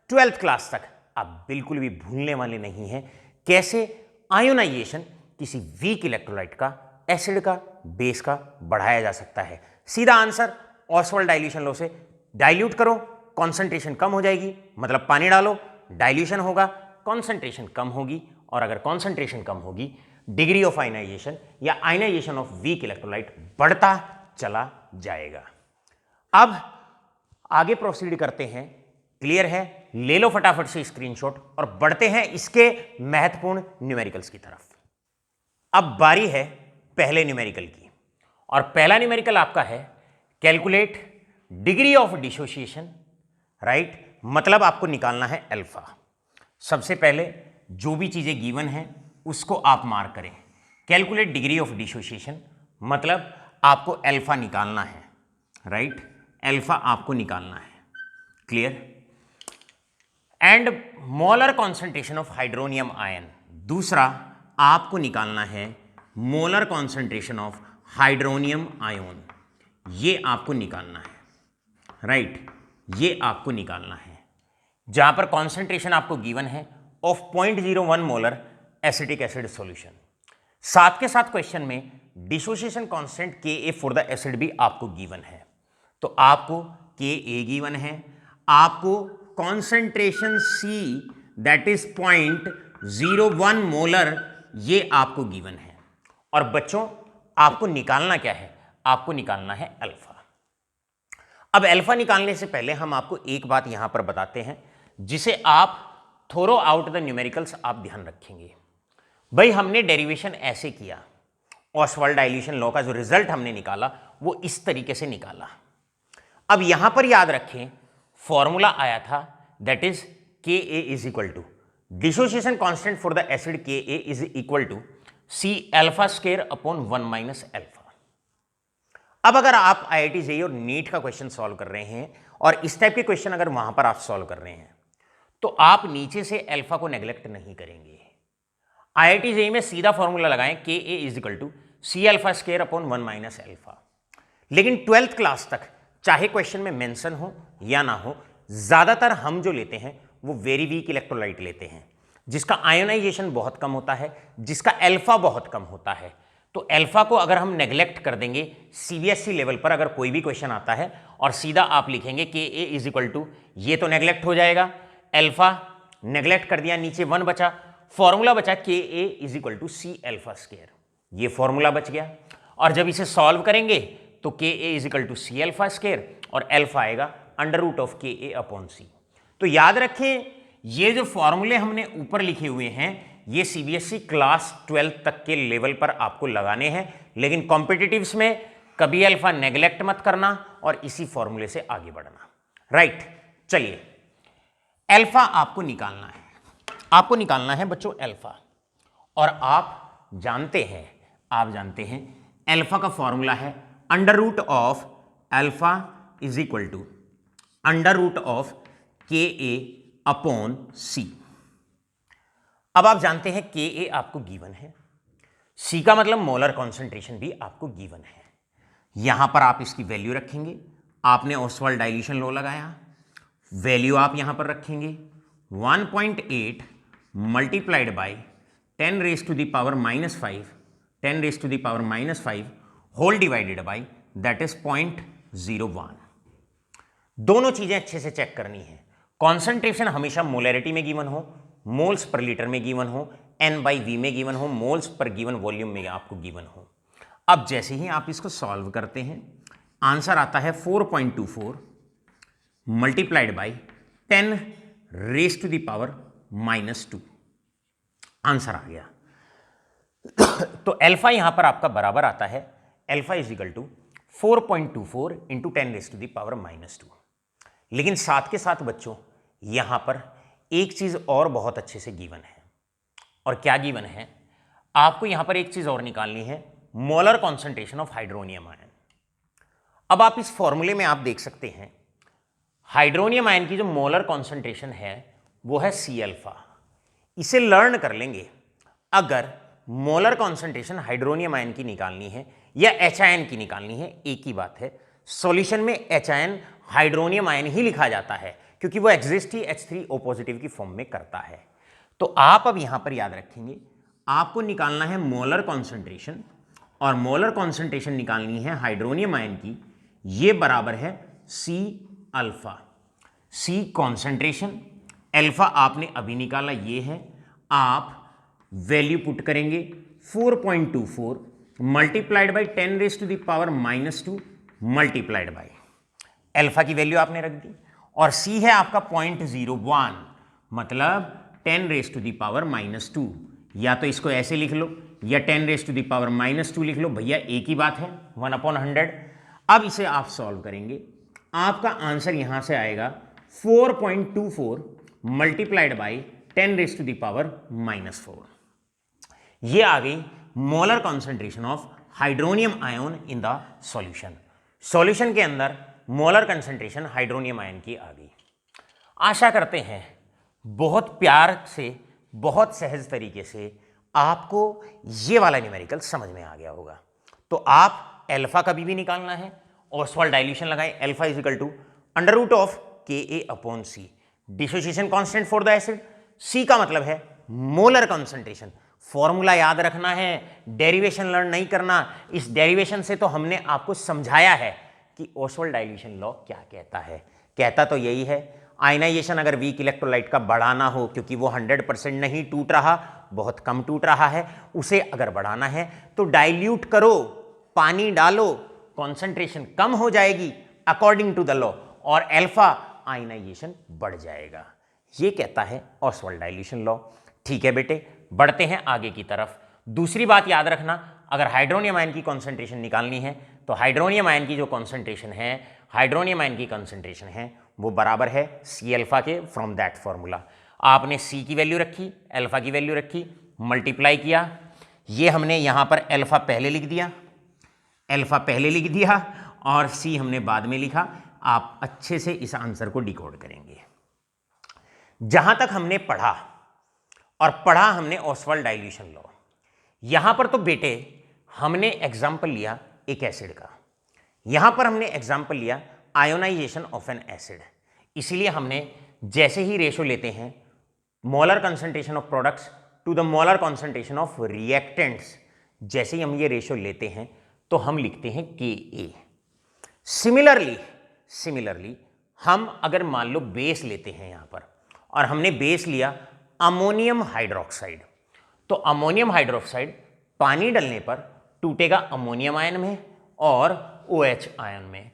12th क्लास तक आप बिल्कुल भी भूलने वाले नहीं हैं कैसे आयोनाइजेशन किसी वीक इलेक्ट्रोलाइट का, एसिड का, बेस का बढ़ाया जा सकता है। सीधा आंसर ओस्वाल्ड डाइल्यूशन लॉ से, डाइल्यूट करो, कॉन्सेंट्रेशन कम हो जाएगी, मतलब पानी डालो, डाइल्यूशन होगा, कॉन्सेंट्रेशन कम होगी, और अगर कॉन्सेंट्रेशन कम होगी डिग्री ऑफ आयनाइजेशन या आयनाइजेशन ऑफ वीक इलेक्ट्रोलाइट बढ़ता चला जाएगा। अब आगे प्रोसीड करते हैं। क्लियर है? ले लो फटाफट से स्क्रीनशॉट और बढ़ते हैं इसके महत्वपूर्ण न्यूमेरिकल्स की तरफ। अब बारी है पहले न्यूमेरिकल की, और पहला न्यूमेरिकल आपका है calculate degree of dissociation, right? मतलब आपको निकालना है अल्फा। सबसे पहले जो भी चीजें गिवन हैं उसको आप मार्क करें। कैलकुलेट डिग्री ऑफ डिसोसिएशन मतलब आपको अल्फा निकालना है, राइट? अल्फा आपको निकालना है। Clear? And molar concentration of hydronium ion, दूसरा आपको निकालना है molar concentration of hydronium ion, ये आपको निकालना है, राइट? ये आपको निकालना है, जहां पर कॉन्सेंट्रेशन आपको गिवन है of 0.01 molar acetic acid solution. साथ के साथ क्वेश्चन में dissociation constant Ka for the acid भी आपको गिवन है। तो आपको Ka गिवन है, आपको concentration C that is 0.01 molar ये आपको गिवन है, और बच्चों आपको निकालना क्या है? आपको निकालना है अल्फा। अब अल्फा निकालने से पहले हम आपको एक बात यहां पर बताते हैं जिसे आप थोरो आउट द न्यूमेरिकल्स आप ध्यान रखेंगे। भाई हमने डेरिवेशन ऐसे किया, ओस्वाल्ड डाइल्यूशन लॉ का जो रिजल्ट हमने निकाला वो इस तरीके से निकाला। अब यहां पर याद रखें फॉर्मूला आया था that is Ka is equal to dissociation constant for the acid Ka is equal to C alpha square upon 1 minus alpha. अब अगर आप IIT JEE और नीट का क्वेश्चन सॉल्व कर रहे हैं और इस टाइप के क्वेश्चन अगर वहां पर आप सॉल्व कर रहे हैं तो आप नीचे से अल्फा को नेग्लेक्ट नहीं करेंगे। IIT JEE में सीधा फॉर्मूला लगाएं Ka is equal to C alpha square upon 1 minus alpha. लेकिन 12th क्लास तक चाहे क्वेश्चन में मेंशन हो या ना हो, ज्यादातर हम जो लेते हैं वो वेरी वीक इलेक्ट्रोलाइट लेते हैं जिसका आयोनाइजेशन बहुत कम होता है, जिसका अल्फा बहुत कम होता है। तो अल्फा को अगर हम नेग्लेक्ट कर देंगे, CBSE लेवल पर अगर कोई भी क्वेश्चन आता है और सीधा आप लिखेंगे Ka इज इक्वल टू, ये तो नेग्लेक्ट हो जाएगा, अल्फा नेग्लेक्ट कर दिया, नीचे 1 बचा, फॉर्मूला बचा Ka is equal to C alpha square, ये फॉर्मूला बच गया। और जब इसे सॉल्व करेंगे तो Ka is equal to C alpha square और अल्फा आएगा under root of Ka upon C। तो याद रखें ये जो फॉर्मूले हमने ऊपर लिखे हुए हैं ये CBSE क्लास 12 तक के लेवल पर आपको लगाने हैं, लेकिन कॉम्पिटिटिव्स में कभी अल्फा नेग्लेक्ट मत करना और इसी फॉर्मूले से आगे बढ़ना, राइट? चलिए अल्फा आपको निकालना है, आपको निकालना है बच्चों अल्फा, और आप जानते हैं आप जानते हैं अल्फा का फॉर्मूला है under root of alpha is equal to under root of K A upon सी। अब आप जानते हैं के ए आपको गिवन है, सी का मतलब मोलर कॉन्सेंट्रेशन भी आपको गिवन है। यहां पर आप इसकी वैल्यू रखेंगे, आपने ऑसवाल्ड डाइल्यूशन लॉ लगाया, वैल्यू आप यहां पर रखेंगे 1.8 multiplied by 10 raise to the power -5 10 raise to the power -5 whole divided by that is 0.01। दोनों चीजें अच्छे से चेक करनी है। कॉन्सेंट्रेशन हमेशा मोलैरिटी में गिवन हो, मोल्स पर लीटर में गिवन हो, N/V में गिवन हो, मोल्स पर गिवन वॉल्यूम में आपको गिवन हो। अब जैसे ही आप इसको सॉल्व करते हैं आंसर आता है 4.24 multiplied by 10 raise to the power -2। Answer आ गया। तो अल्फा यहां पर आपका बराबर आता है alpha is equal to 4.24 into 10 raise to the power -2। लेकिन साथ के साथ बच्चों यहां पर एक चीज और बहुत अच्छे से गिवन है। और क्या गिवन है? आपको यहां पर एक चीज और निकालनी है, molar concentration of hydronium ion. अब आप इस फॉर्मूले में आप देख सकते हैं हाइड्रोनियम आयन की जो मोलर कॉन्सेंट्रेशन है वो है सी अल्फा। इसे लर्न कर लेंगे। अगर मोलर कॉन्सेंट्रेशन हाइड्रोनियम आयन की निकालनी है या एच आयन की निकालनी है, एक ही बात है, सॉल्यूशन में एच आयन हाइड्रोनियम आयन ही लिखा जाता है क्योंकि वो एग्जिस्ट ही H3O पॉजिटिव की फॉर्म में करता है। तो आप अब यहां पर याद रखेंगे आपको निकालना है मोलर कॉन्सेंट्रेशन, और मोलर कॉन्सेंट्रेशन निकालनी है हाइड्रोनियम आयन की, ये बराबर है सी अल्फा। सी कॉन्सेंट्रेशन, अल्फा आपने अभी निकाला, ये है। आप वैल्यू पुट करेंगे 4.24 multiplied by 10 raise to the power -2 multiplied by alpha की वैल्यू आपने रख दी, और सी है आपका 0.01 मतलब 10 रेज टू द पावर -2। या तो इसको ऐसे लिख लो या 10 रेज टू द पावर -2 लिख लो, भैया एक ही बात है, 1/100। अब इसे आप सॉल्व करेंगे, आपका आंसर यहां से आएगा 4.24 multiplied by 10 raise to the power -4। ये आ गई molar concentration of hydronium ion in the solution. Solution के अंदर मोलर कंसंट्रेशन हाइड्रोनियम आयन की आ गई। आशा करते हैं बहुत प्यार से, बहुत सहज तरीके से आपको ये वाला न्यूमेरिकल समझ में आ गया होगा। तो आप अल्फा कभी भी निकालना है, ऑसवाल्ड डाइल्यूशन लगाएं, alpha is equal to under root of K A upon C, dissociation constant for the acid, C का मतलब है मोलर कंसंट्रेशन। फॉर्मूला याद रखना है, डेरिवेशन लर्न नहीं करना। इस डेरिवेशन से तो हमने आपको समझाया है कि ऑसवाल्ड डाइल्यूशन लॉ क्या कहता है। कहता तो यही है आयनाइजेशन अगर वीक इलेक्ट्रोलाइट का बढ़ाना हो, क्योंकि वो 100% नहीं टूट रहा, बहुत कम टूट रहा है, उसे अगर बढ़ाना है तो डाइल्यूट करो, पानी डालो, कॉन्सेंट्रेशन कम हो जाएगी अकॉर्डिंग टू द लॉ, और अल्फा आयनाइजेशन बढ़ जाएगा। ये कहता है ऑसवाल्ड डाइल्यूशन लॉ। ठीक है बेटे, बढ़ते हैं आगे की तरफ। दूसरी बात याद रखना, अगर हाइड्रोनियम आयन की कॉन्सेंट्रेशन निकालनी है तो हाइड्रोनियम आयन की जो कॉन्सेंट्रेशन है, हाइड्रोनियम आयन की कॉन्सेंट्रेशन है वो बराबर है सी अल्फा के, फ्रॉम दैट फॉर्मूला। आपने सी की वैल्यू रखी, अल्फा की वैल्यू रखी, मल्टीप्लाई किया, ये हमने यहां पर अल्फा पहले लिख दिया, अल्फा पहले लिख दिया और सी हमने बाद में लिखा। आप अच्छे से इस आंसर को डिकोड करेंगे। जहां तक हमने पढ़ा, और पढ़ा हमने ऑसवाल्ड डाइल्यूशन लॉ, यहां पर तो बेटे हमने एग्जाम्पल लिया एक एसिड का, यहां पर हमने एग्जाम्पल लिया आयोनाइजेशन ऑफ एन एसिड। इसलिए हमने जैसे ही रेशो लेते हैं molar concentration of products to the molar concentration of reactants, जैसे ही हम ये रेशो लेते हैं तो हम लिखते हैं Ka। सिमिलरली हम अगर मान लो बेस लेते हैं यहां पर, और हमने बेस लिया अमोनियम हाइड्रोक्साइड, तो अमोनियम हाइड्रोक्साइड पानी डालने पर टूटेगा अमोनियम आयन में और OH आयन में,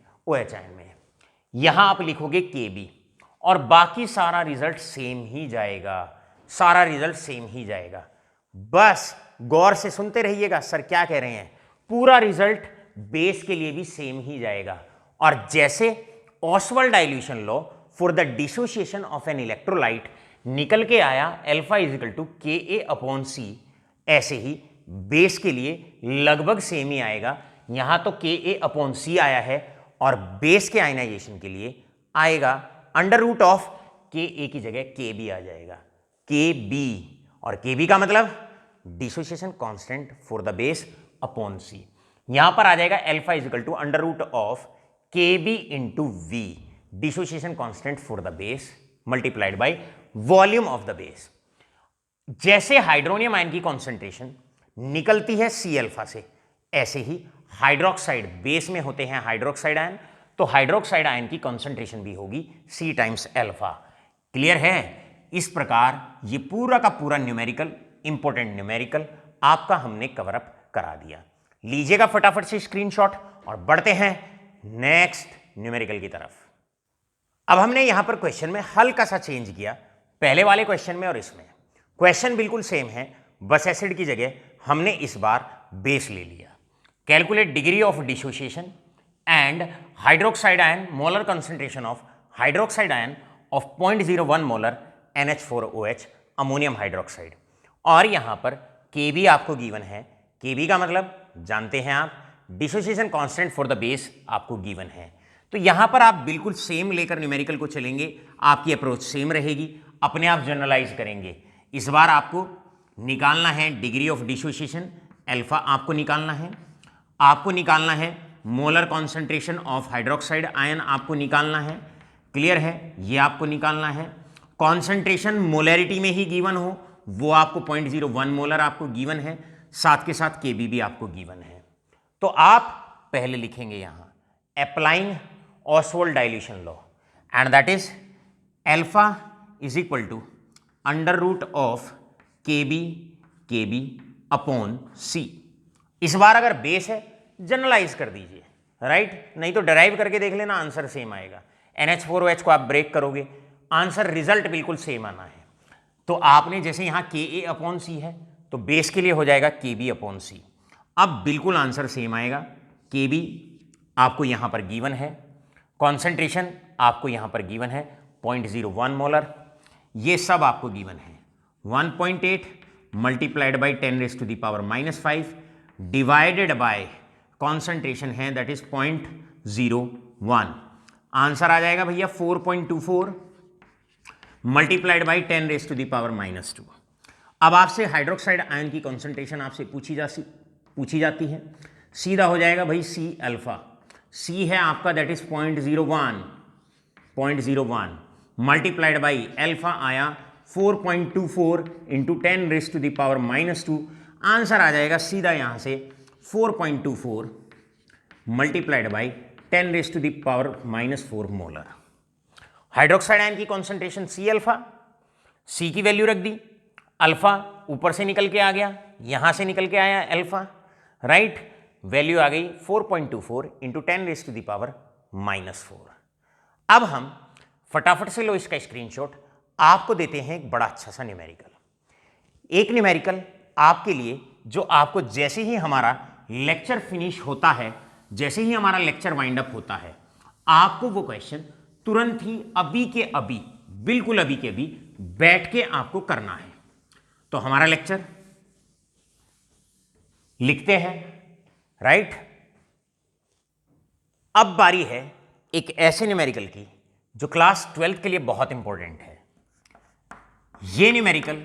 यहां आप लिखोगे Kb, और बाकी सारा रिजल्ट सेम ही जाएगा, बस गौर से सुनते रहिएगा सर क्या कह रहे हैं। पूरा रिजल्ट बेस के लिए भी सेम ही जाएगा। और जैसे Ostwald dilution law for the dissociation of an electrolyte निकल के आया alpha is equal to Ka upon C, ऐसे ही बेस के लिए लगभग सेम ही आएगा। यहां तो Ka/C आया है और बेस के आयनाइजेशन के लिए आएगा अंडर रूट ऑफ Ka की जगह Kb आ जाएगा, Kb। और Kb का मतलब dissociation constant for the base upon C। यहां पर आ जाएगा alpha is equal to under root of Kb into V, dissociation constant for the base multiplied by volume of the base. जैसे हाइड्रोनियम आयन की concentration निकलती है C अल्फा से, ऐसे ही हाइड्रोक्साइड बेस में होते हैं हाइड्रोक्साइड आयन, तो हाइड्रोक्साइड आयन की कॉन्सेंट्रेशन भी होगी C टाइम्स अल्फा। क्लियर है? इस प्रकार ये पूरा का पूरा न्यूमेरिकल, इंपॉर्टेंट न्यूमेरिकल आपका हमने कवर अप करा दिया। लीजिएगा फटाफट से स्क्रीनशॉट और बढ़ते हैं नेक्स्ट न्यूमेरिकल की तरफ। अब हमने यहां पर क्वेश्चन में हल्का सा चेंज किया, पहले वाले क्वेश्चन में और इसमें। क्वेश्चन बिल्कुल सेम है, बस एसिड की जगह हमने इस बार बेस ले लिया। Calculate degree of dissociation and hydroxide ion molar concentration of hydroxide ion of 0.01 molar NH4OH ammonium hydroxide. और यहां पर Kb आपको गिवन है, Kb का मतलब जानते हैं आप, dissociation constant for the base आपको गिवन है। तो यहां पर आप बिल्कुल सेम लेकर न्यूमेरिकल को चलेंगे, आपकी अप्रोच सेम रहेगी, अपने आप जनरलाइज करेंगे। इस बार आपको निकालना है डिग्री ऑफ डिसोसिएशन, अल्फा आपको निकालना है, आपको निकालना है molar concentration of hydroxide ion आपको निकालना है। क्लियर है? ये आपको निकालना है। कॉन्सेंट्रेशन मोलैरिटी में ही गिवन हो वो आपको 0.01 मोलर आपको गिवन है, साथ के साथ Kb भी आपको गिवन है। तो आप पहले लिखेंगे यहां applying Ostwald dilution law and that is alpha is equal to under root of Kb upon C। इस बार अगर बेस है जनरलाइज कर दीजिए, राइट? नहीं तो डराइव करके देख लेना, आंसर सेम आएगा। NH4OH को आप ब्रेक करोगे, आंसर रिजल्ट बिल्कुल सेम आना है। तो आपने जैसे यहां Ka/C है तो बेस के लिए हो जाएगा Kb/C। अब बिल्कुल आंसर सेम आएगा। Kb आपको यहां पर गिवन है, कॉन्सेंट्रेशन आपको यहां पर गिवन है 0.01 मोलर, ये सब आपको गिवन है। 1.8 multiplied by 10⁻⁻5 divided by concentration है दैट इज 0.01। आंसर आ जाएगा भैया 4.24 मल्टीप्लाइड बाई 10⁻⁻²। अब आपसे हाइड्रोक्साइड आयन की कॉन्सेंट्रेशन आपसे पूछी जाती है, सीधा हो जाएगा भाई C अल्फा। C है आपका that is 0.01 multiplied by alpha आया 4.24 इंटू 10⁻⁻²। आंसर आ जाएगा सीधा यहां से 4.24 multiplied by 10⁻⁻4 molar. Hydroxide ion की कॉन्सेंट्रेशन C अल्फा, C की वैल्यू रख दी, अल्फा ऊपर से निकल के आ गया, यहां से निकल के आया अल्फा, राइट? वैल्यू आ गई 4.24 इंटू 10⁻⁻4। अब हम फटाफट से लो इसका स्क्रीनशॉट, आपको देते हैं एक बड़ा अच्छा सा न्यूमेरिकल। एक न्यूमेरिकल आपके लिए जो आपको जैसे ही हमारा लेक्चर फिनिश होता है, जैसे ही हमारा लेक्चर वाइंड अप होता है, आपको वो क्वेश्चन तुरंत ही अभी के अभी, बिल्कुल अभी के अभी बैठ के आपको करना है। तो हमारा लेक्चर लिखते हैं, राइट? अब बारी है एक ऐसे न्यूमेरिकल की जो क्लास 12th के लिए बहुत इंपॉर्टेंट है। ये न्यूमेरिकल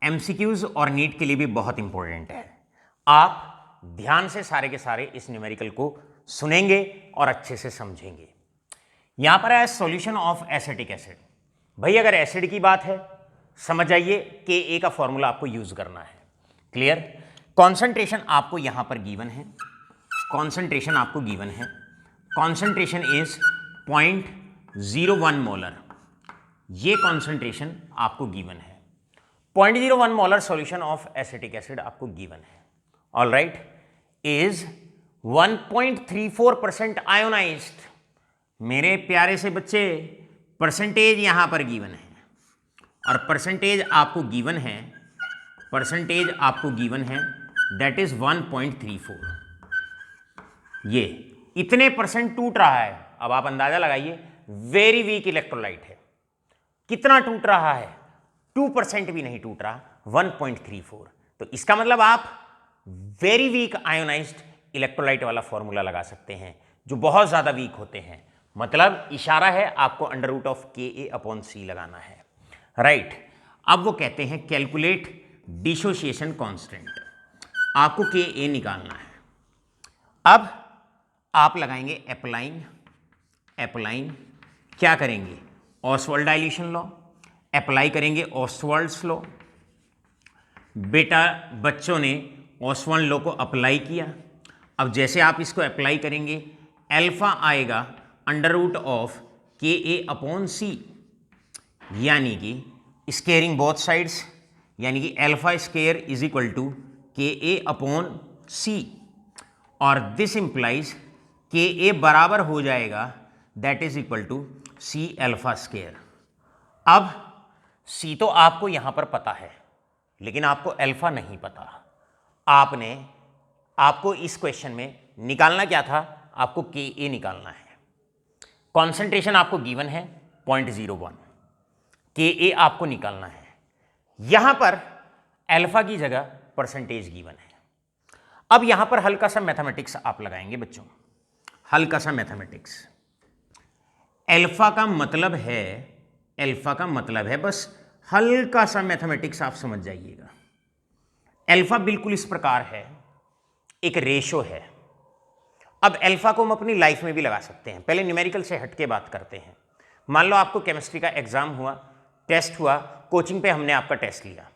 एमसीक्यूज और नीट के लिए भी बहुत इंपॉर्टेंट है। आप ध्यान से सारे के सारे इस न्यूमेरिकल को सुनेंगे और अच्छे से समझेंगे। यहां पर है सॉल्यूशन ऑफ एसिटिक एसिड। भाई अगर एसिड की बात है समझ जाइए Ka का फॉर्मूला आपको यूज करना है। क्लियर? कॉन्सेंट्रेशन आपको यहां पर गिवन है, कॉन्सेंट्रेशन आपको गिवन है, कॉन्सेंट्रेशन इज 0.01 मोलर, ये कॉन्सेंट्रेशन आपको गिवन है। 0.01 molar solution of acetic acid आपको गिवन है, ऑल राइट, इज 1.34% आयोनाइज्ड। मेरे प्यारे से बच्चे, परसेंटेज यहां पर गिवन है और परसेंटेज आपको गिवन है, परसेंटेज आपको गिवन है दैट इज 1.34। ये इतने परसेंट टूट रहा है, अब आप अंदाजा लगाइए, वेरी वीक इलेक्ट्रोलाइट है। कितना टूट रहा है? 2% भी नहीं टूट रहा, 1.34। तो इसका मतलब आप वेरी वीक आयोनाइज्ड इलेक्ट्रोलाइट वाला फॉर्मूला लगा सकते हैं, जो बहुत ज़्यादा वीक होते हैं। मतलब इशारा है आपको अंडर रूट ऑफ Ka/C लगाना है, राइट। अब वो कहते हैं कैलकुलेट डिसोसिएशन कांस्टेंट, आपको Ka निकालना है। अब आप लगाएंगे अप्लाइंग क्या करेंगे, ऑसवाल्ड डाइल्यूशन लॉ, अप्लाई करेंगे ऑसवाल्ड्स लॉ। बेटा बच्चों ने ऑसवाल्ड लॉ को अप्लाई किया। अब जैसे आप इसको अप्लाई करेंगे, अल्फा आएगा अंडर रूट ऑफ Ka/C, यानी कि स्केयरिंग बोथ साइड्स, यानी कि alpha square is equal to Ka/C, और दिस इंप्लाइज Ka बराबर हो जाएगा that is equal to C alpha square. अब C तो आपको यहां पर पता है, लेकिन आपको अल्फा नहीं पता। आपको इस क्वेश्चन में निकालना क्या था, आपको Ka निकालना है। कॉन्सेंट्रेशन आपको गिवन है 0.01, Ka आपको निकालना है। यहां पर अल्फा की जगह परसेंटेज गिवन है। अब यहां पर हल्का सा मैथमेटिक्स आप लगाएंगे बच्चों, हल्का सा मैथमेटिक्स। अल्फा का मतलब है बस हल्का सा मैथमेटिक्स आप समझ जाइएगा। अल्फा बिल्कुल इस प्रकार है, एक रेशो है। अब अल्फा को हम अपनी लाइफ में भी लगा सकते हैं। पहले न्यूमेरिकल से हटके बात करते हैं। मान लो आपको केमिस्ट्री का एग्जाम हुआ, टेस्ट हुआ, कोचिंग पे हमने आपका टेस्ट लिया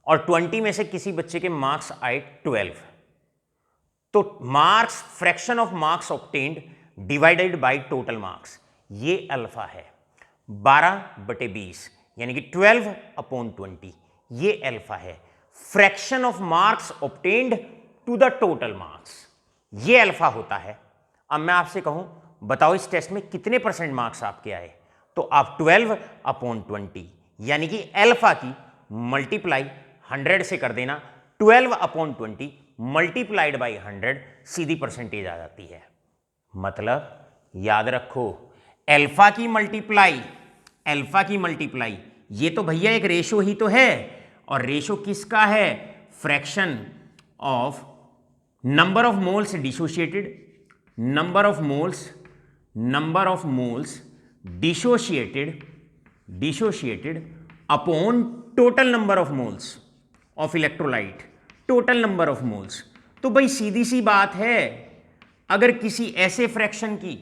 और 20 में से किसी बच्चे के मार्क्स आए 12, तो marks, fraction of marks obtained divided by total marks, ये अल्फा है। 12/20 यानी कि 12/20, ये अल्फा है। Fraction of marks obtained to the total marks, ये अल्फा होता है। अब मैं आपसे कहूं बताओ इस टेस्ट में कितने % मार्क्स आपके आए, तो आप 12/20 यानी कि अल्फा की मल्टीप्लाई 100 से कर देना। 12/20 मल्टीप्लाइड बाई 100 सीधी परसेंटेज आ जाती है। मतलब याद रखो, अल्फा की मल्टीप्लाई ये तो भैया एक रेशो ही तो है, और रेशो किसका है, fraction of number of moles dissociated, number of moles dissociated upon total number of moles of electrolyte, total number of moles. तो भाई सीधी सी बात है, अगर किसी ऐसे फ्रैक्शन की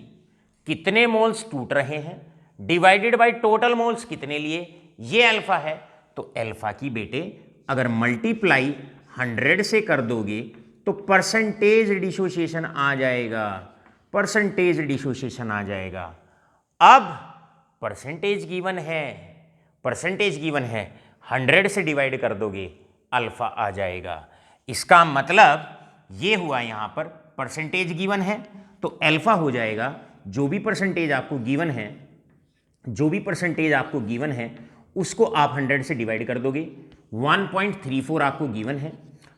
कितने मोल्स टूट रहे हैं डिवाइडेड बाय टोटल मोल्स कितने लिए, ये अल्फा है। तो अल्फा की बेटे अगर मल्टीप्लाई 100 से कर दोगे तो परसेंटेज डिसोसिएशन आ जाएगा, अब परसेंटेज गिवन है, 100 से डिवाइड कर दोगे अल्फा आ जाएगा। इसका मतलब ये हुआ, यहां पर परसेंटेज गिवन है तो अल्फा हो जाएगा। जो भी परसेंटेज आपको गिवन है उसको आप 100 से डिवाइड कर दोगे। 1.34 आपको गिवन है,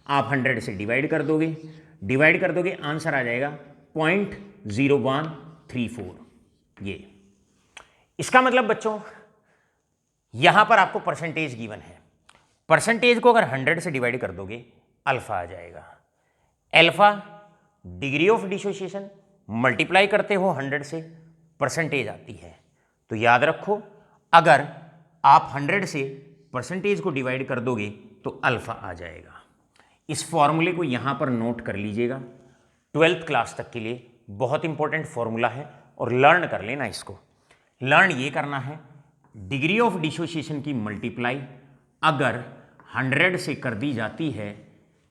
आप 100 से डिवाइड कर दोगे, आंसर आ जाएगा 0.0134। ये इसका मतलब बच्चों यहां पर आपको परसेंटेज गिवन है, परसेंटेज को अगर 100 से डिवाइड कर दोगे अल्फा आ जाएगा। Alpha degree of dissociation, multiply करते हो 100 से, परसेंटेज आती है। तो याद रखो, अगर आप 100 से परसेंटेज को डिवाइड कर दोगे तो अल्फा आ जाएगा। इस फॉर्मूले को यहां पर नोट कर लीजिएगा, 12th क्लास तक के लिए बहुत इंपॉर्टेंट फॉर्मूला है और लर्न कर लेना इसको। लर्न ये करना है, डिग्री ऑफ डिसोसिएशन की मल्टीप्लाई अगर 100 से कर दी जाती है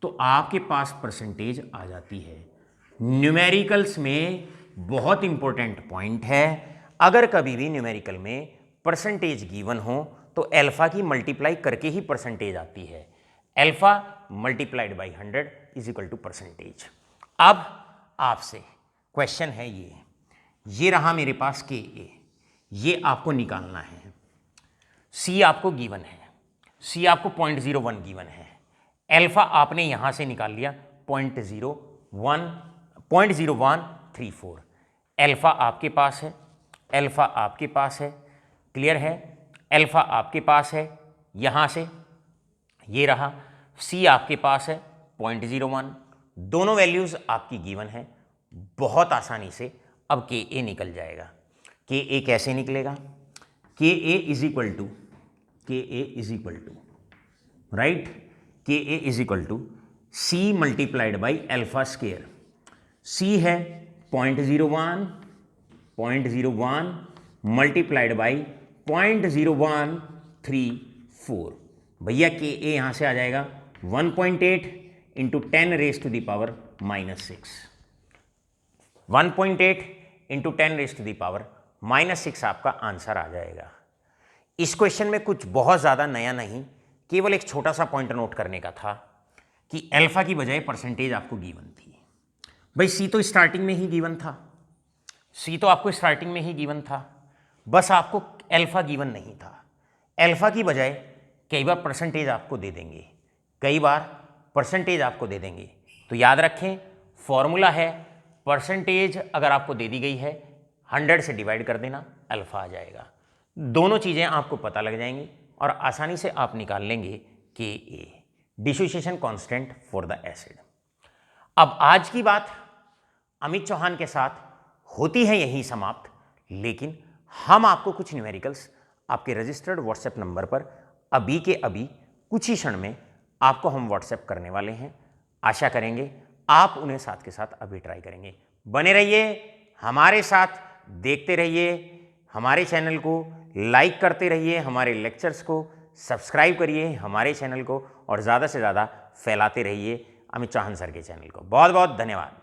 तो आपके पास परसेंटेज आ जाती है। न्यूमेरिकल्स में बहुत इंपॉर्टेंट पॉइंट है, अगर कभी भी न्यूमेरिकल में परसेंटेज गिवन हो तो अल्फा की मल्टीप्लाई करके ही परसेंटेज आती है। Alpha multiplied by 100 is equal to percentage. अब आपसे क्वेश्चन है, ये रहा मेरे पास Ka, ये आपको निकालना है। C आपको गिवन है, C आपको 0.01 गिवन है। अल्फा आपने यहां से निकाल लिया 0.0134। अल्फा आपके पास है, क्लियर है, अल्फा आपके पास है, यहां से ये रहा। C आपके पास है 0.01, दोनों वैल्यूज आपकी गिवन है, बहुत आसानी से अब के ए निकल जाएगा। के ए कैसे निकलेगा? K A is equal to right, K A is equal to C multiplied by alpha square. C है 0.01 मल्टीप्लाइड बाई 0.0134। भैया के ए यहां से आ जाएगा 1.8 into 10 raise to the power -6। 1.8 into 10 raise to the power -6 आपका आंसर आ जाएगा। इस क्वेश्चन में कुछ बहुत ज़्यादा नया नहीं, केवल एक छोटा सा पॉइंट नोट करने का था कि अल्फा की बजाय परसेंटेज आपको गिवन थी। भाई सी तो स्टार्टिंग में ही गिवन था, सी तो आपको स्टार्टिंग में ही गिवन था, बस आपको अल्फा गिवन नहीं था। अल्फा की बजाय कई बार परसेंटेज आपको दे देंगे, तो याद रखें फॉर्मूला है परसेंटेज अगर आपको दे दी गई है 100 से डिवाइड कर देना, अल्फा आ जाएगा। दोनों चीज़ें आपको पता लग जाएंगी और आसानी से आप निकाल लेंगे K A, dissociation constant for the acid. अब आज की बात अमित चौहान के साथ होती है यहीं समाप्त, लेकिन हम आपको कुछ न्यूमेरिकल्स आपके रजिस्टर्ड व्हाट्सएप नंबर पर अभी के अभी कुछ ही क्षण में आपको हम व्हाट्सएप करने वाले हैं। आशा करेंगे आप उन्हें साथ के साथ अभी ट्राई करेंगे। बने रहिए हमारे साथ, देखते रहिए हमारे चैनल को, लाइक करते रहिए हमारे लेक्चर्स को, सब्सक्राइब करिए हमारे चैनल को और ज़्यादा से ज़्यादा फैलाते रहिए अमित चौहान सर के चैनल को। बहुत बहुत धन्यवाद।